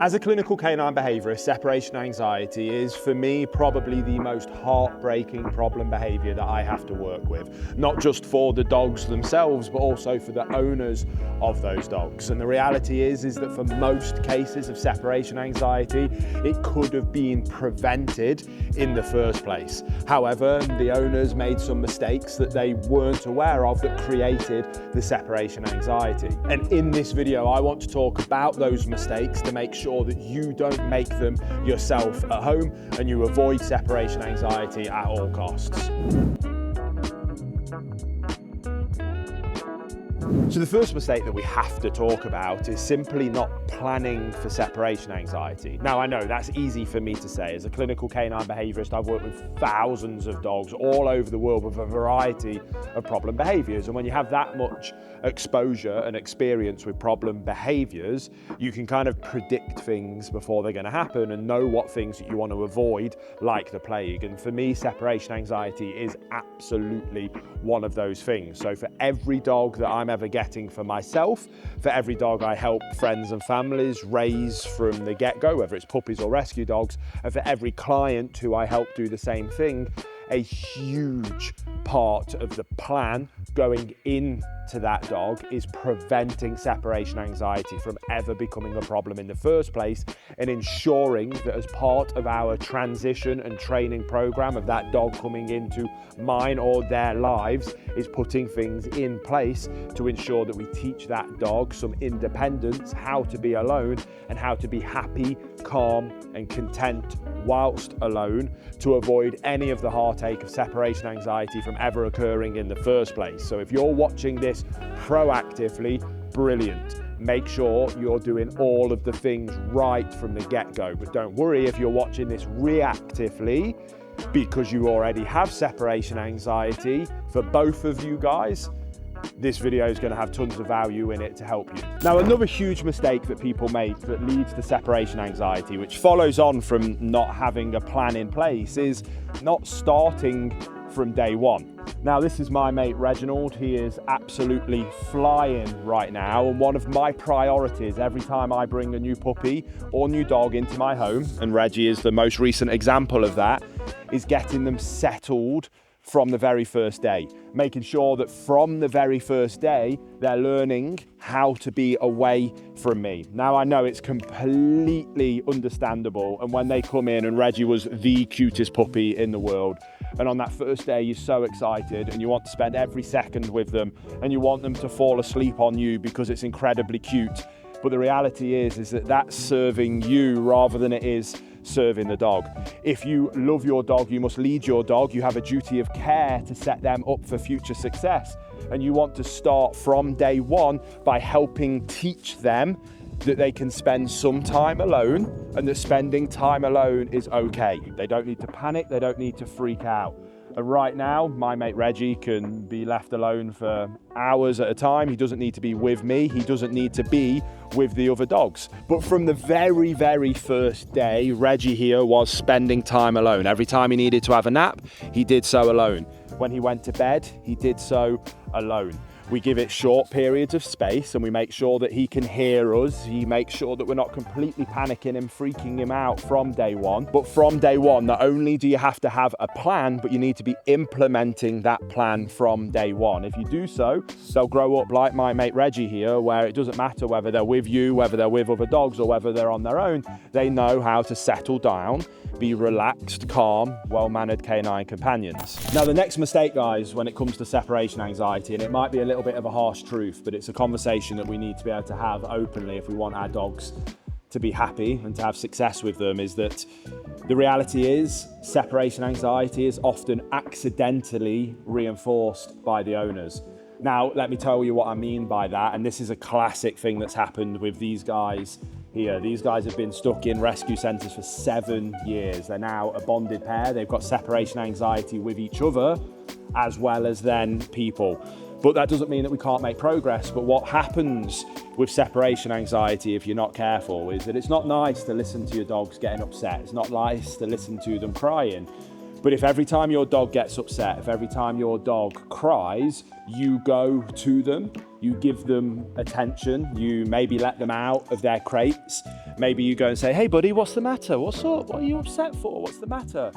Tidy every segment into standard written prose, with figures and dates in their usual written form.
As a clinical canine behaviourist, separation anxiety is, for me, probably the most heartbreaking problem behaviour that I have to work with. Not just for the dogs themselves, but also for the owners of those dogs. And the reality is that for most cases of separation anxiety, it could have been prevented in the first place. However, the owners made some mistakes that they weren't aware of that created the separation anxiety. And in this video, I want to talk about those mistakes to make sure that you don't make them yourself at home and you avoid separation anxiety at all costs. So the first mistake that we have to talk about is simply not planning for separation anxiety. Now, I know that's easy for me to say. As a clinical canine behaviourist, I've worked with thousands of dogs all over the world with a variety of problem behaviours. And when you have that much exposure and experience with problem behaviours, you can kind of predict things before they're going to happen and know what things that you want to avoid, like the plague. And for me, separation anxiety is absolutely one of those things. So for every dog that I'm ever getting for myself, for every dog I help friends and families raise from the get-go, whether it's puppies or rescue dogs, and for every client who I help do the same thing, a huge part of the plan going into that dog is preventing separation anxiety from ever becoming a problem in the first place, and ensuring that as part of our transition and training program of that dog coming into mine or their lives is putting things in place to ensure that we teach that dog some independence, how to be alone and how to be happy, calm and content whilst alone, to avoid any of the heartache of separation anxiety from ever occurring in the first place. So if you're watching this proactively, brilliant. Make sure you're doing all of the things right from the get-go. But don't worry if you're watching this reactively, because you already have separation anxiety. For both of you guys, this video is going to have tons of value in it to help you. Now, another huge mistake that people make that leads to separation anxiety, which follows on from not having a plan in place, is not starting from day one. Now, this is my mate Reginald. He is absolutely flying right now, and one of my priorities every time I bring a new puppy or new dog into my home, and Reggie is the most recent example of that, is getting them settled from the very first day, making sure that from the very first day they're learning how to be away from me. Now, I know it's completely understandable, and when they come in, and Reggie was the cutest puppy in the world, and on that first day you're so excited and you want to spend every second with them and you want them to fall asleep on you because it's incredibly cute. But the reality is that that's serving you rather than it is serving the dog. If you love your dog, you must lead your dog. You have a duty of care to set them up for future success. And you want to start from day one by helping teach them that they can spend some time alone and that spending time alone is okay. They don't need to panic, they don't need to freak out. And right now, my mate Reggie can be left alone for hours at a time. He doesn't need to be with me. He doesn't need to be with the other dogs. But from the very, very first day, Reggie here was spending time alone. Every time he needed to have a nap, he did so alone. When he went to bed, he did so alone. We give it short periods of space and we make sure that he can hear us. He makes sure that we're not completely panicking and freaking him out from day one. But from day one, not only do you have to have a plan, but you need to be implementing that plan from day one. If you do so, they'll grow up like my mate Reggie here, where it doesn't matter whether they're with you, whether they're with other dogs or whether they're on their own. They know how to settle down, be relaxed, calm, well-mannered canine companions. Now, the next mistake, guys, when it comes to separation anxiety, and it might be a little bit of a harsh truth, but it's a conversation that we need to be able to have openly if we want our dogs to be happy and to have success with them, is that the reality is separation anxiety is often accidentally reinforced by the owners. Now, let me tell you what I mean by that, and this is a classic thing that's happened with these guys here. These guys have been stuck in rescue centres for 7 years. They're now a bonded pair. They've got separation anxiety with each other as well as then people. But that doesn't mean that we can't make progress. But what happens with separation anxiety, if you're not careful, is that it's not nice to listen to your dogs getting upset. It's not nice to listen to them crying. But if every time your dog gets upset, if every time your dog cries, you go to them, you give them attention, you maybe let them out of their crates, maybe you go and say, hey buddy, what's the matter? What's up? What are you upset for? What's the matter?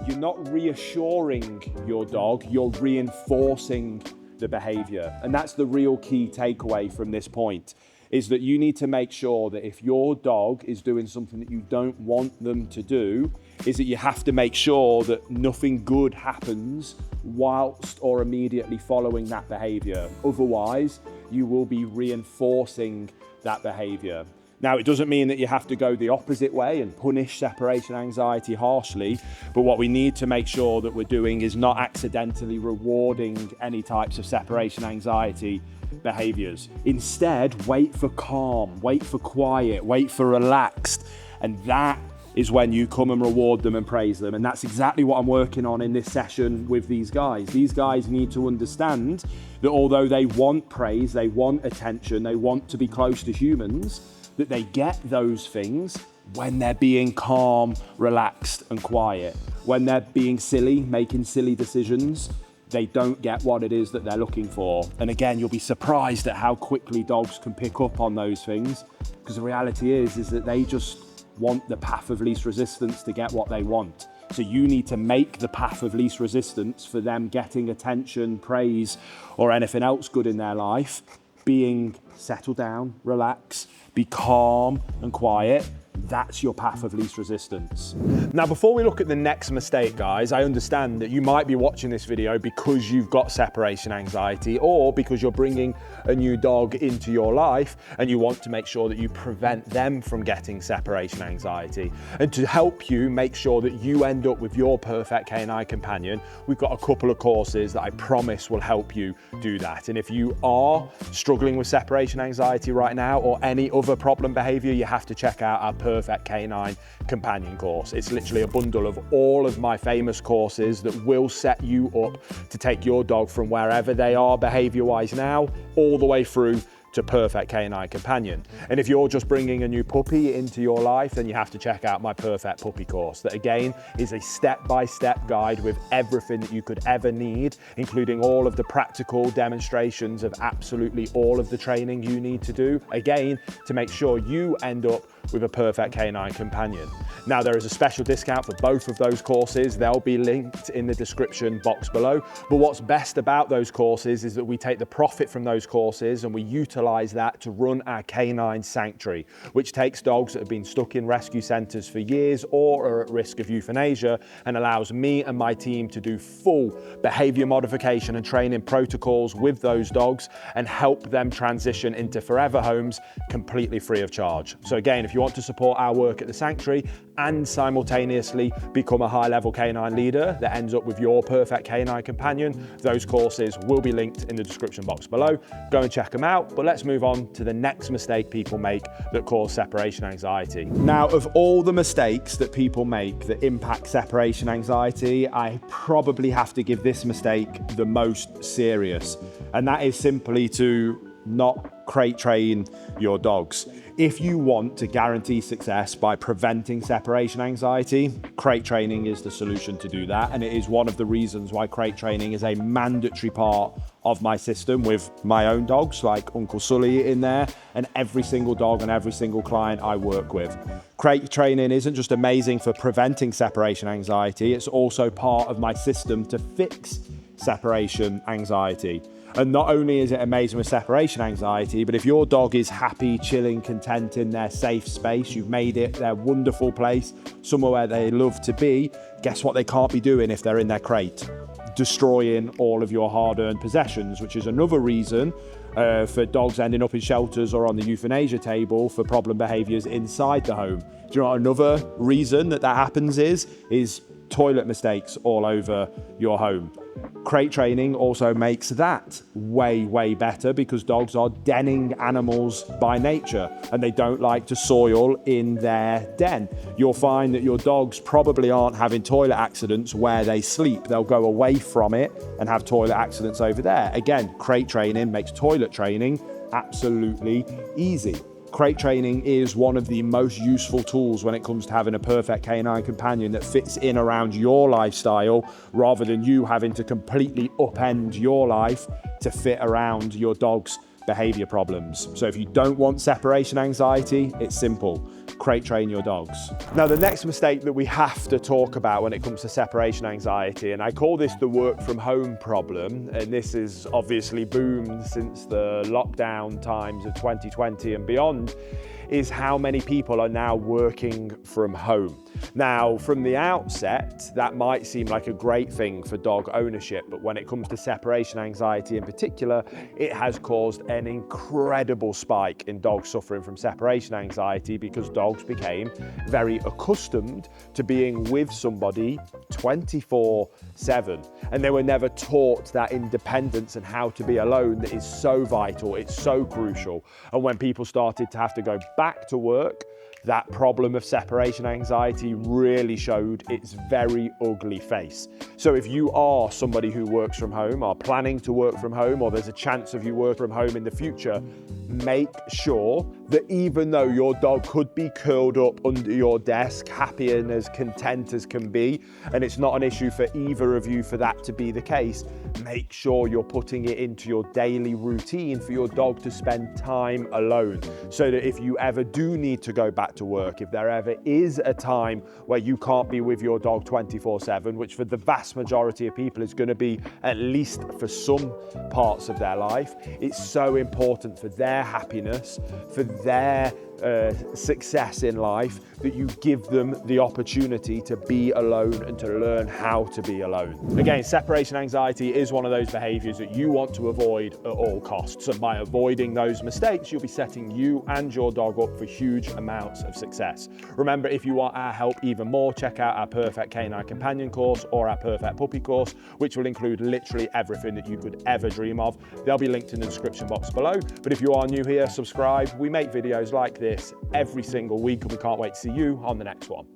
You're not reassuring your dog, you're reinforcing the behavior. And that's the real key takeaway from this point, is that you need to make sure that if your dog is doing something that you don't want them to do, is that you have to make sure that nothing good happens whilst or immediately following that behavior. Otherwise, you will be reinforcing that behavior. Now, it doesn't mean that you have to go the opposite way and punish separation anxiety harshly, but what we need to make sure that we're doing is not accidentally rewarding any types of separation anxiety behaviors. Instead, wait for calm, wait for quiet, wait for relaxed, and that is when you come and reward them and praise them. And that's exactly what I'm working on in this session with these guys. These guys need to understand that although they want praise, they want attention, they want to be close to humans, that they get those things when they're being calm, relaxed, and quiet. When they're being silly, making silly decisions, they don't get what it is that they're looking for. And again, you'll be surprised at how quickly dogs can pick up on those things, because the reality is that they just want the path of least resistance to get what they want. So you need to make the path of least resistance for them getting attention, praise, or anything else good in their life, being settled down, relax, be calm and quiet. That's your path of least resistance. Now, before we look at the next mistake, guys, I understand that you might be watching this video because you've got separation anxiety, or because you're bringing a new dog into your life and you want to make sure that you prevent them from getting separation anxiety. And to help you make sure that you end up with your perfect canine companion, we've got a couple of courses that I promise will help you do that. And if you are struggling with separation anxiety right now, or any other problem behavior, you have to check out our Perfect Canine Companion course. It's literally a bundle of all of my famous courses that will set you up to take your dog from wherever they are behavior-wise now, all the way through to Perfect Canine Companion. And if you're just bringing a new puppy into your life, then you have to check out my Perfect Puppy course. That again is a step-by-step guide with everything that you could ever need, including all of the practical demonstrations of absolutely all of the training you need to do, again, to make sure you end up with a Perfect Canine Companion. Now, there is a special discount for both of those courses. They'll be linked in the description box below. But what's best about those courses is that we take the profit from those courses and we utilize that to run our canine sanctuary, which takes dogs that have been stuck in rescue centers for years or are at risk of euthanasia, and allows me and my team to do full behavior modification and training protocols with those dogs and help them transition into forever homes completely free of charge. So again, if you want to support our work at the sanctuary and simultaneously become a high-level canine leader that ends up with your perfect canine companion, those courses will be linked in the description box below. Go and check them out. But let's move on to the next mistake people make that cause separation anxiety. Now, of all the mistakes that people make that impact separation anxiety, I probably have to give this mistake the most serious, and that is simply to not crate train your dogs. If you want to guarantee success by preventing separation anxiety, crate training is the solution to do that. And it is one of the reasons why crate training is a mandatory part of my system with my own dogs, like Uncle Sully in there, and every single dog and every single client I work with. Crate training isn't just amazing for preventing separation anxiety, it's also part of my system to fix separation anxiety. And not only is it amazing with separation anxiety, but if your dog is happy, chilling, content in their safe space, you've made it their wonderful place, somewhere where they love to be, guess what they can't be doing if they're in their crate? Destroying all of your hard-earned possessions, which is another reason for dogs ending up in shelters or on the euthanasia table for problem behaviors inside the home. Do you know what another reason that happens is toilet mistakes all over your home. Crate training also makes that way better, because dogs are denning animals by nature and they don't like to soil in their den. You'll find that your dogs probably aren't having toilet accidents where they sleep. They'll go away from it and have toilet accidents over there. Again, crate training makes toilet training absolutely easy. Crate training is one of the most useful tools when it comes to having a perfect canine companion that fits in around your lifestyle, rather than you having to completely upend your life to fit around your dog's behavior problems. So if you don't want separation anxiety, it's simple. Crate train your dogs. Now, the next mistake that we have to talk about when it comes to separation anxiety, and I call this the work from home problem, and this has obviously boomed since the lockdown times of 2020 and beyond, is how many people are now working from home. Now, from the outset, that might seem like a great thing for dog ownership, but when it comes to separation anxiety in particular, it has caused an incredible spike in dogs suffering from separation anxiety because dogs became very accustomed to being with somebody 24/7. And they were never taught that independence and how to be alone that is so vital, it's so crucial. And when people started to have to go back to work, that problem of separation anxiety really showed its very ugly face. So if you are somebody who works from home, are planning to work from home, or there's a chance of you work from home in the future, make sure that even though your dog could be curled up under your desk, happy and as content as can be, and it's not an issue for either of you for that to be the case, make sure you're putting it into your daily routine for your dog to spend time alone. So that if you ever do need to go back to work, if there ever is a time where you can't be with your dog 24/7, which for the vast majority of people is going to be at least for some parts of their life, it's so important for their happiness, for their success in life, that you give them the opportunity to be alone and to learn how to be alone. Again, separation anxiety is one of those behaviors that you want to avoid at all costs. And by avoiding those mistakes, you'll be setting you and your dog up for huge amounts of success. Remember, if you want our help even more, check out our Perfect Canine Companion course or our Perfect Puppy course, which will include literally everything that you could ever dream of. They'll be linked in the description box below. But if you are new here, subscribe. We make videos like this every single week, and we can't wait to see you on the next one.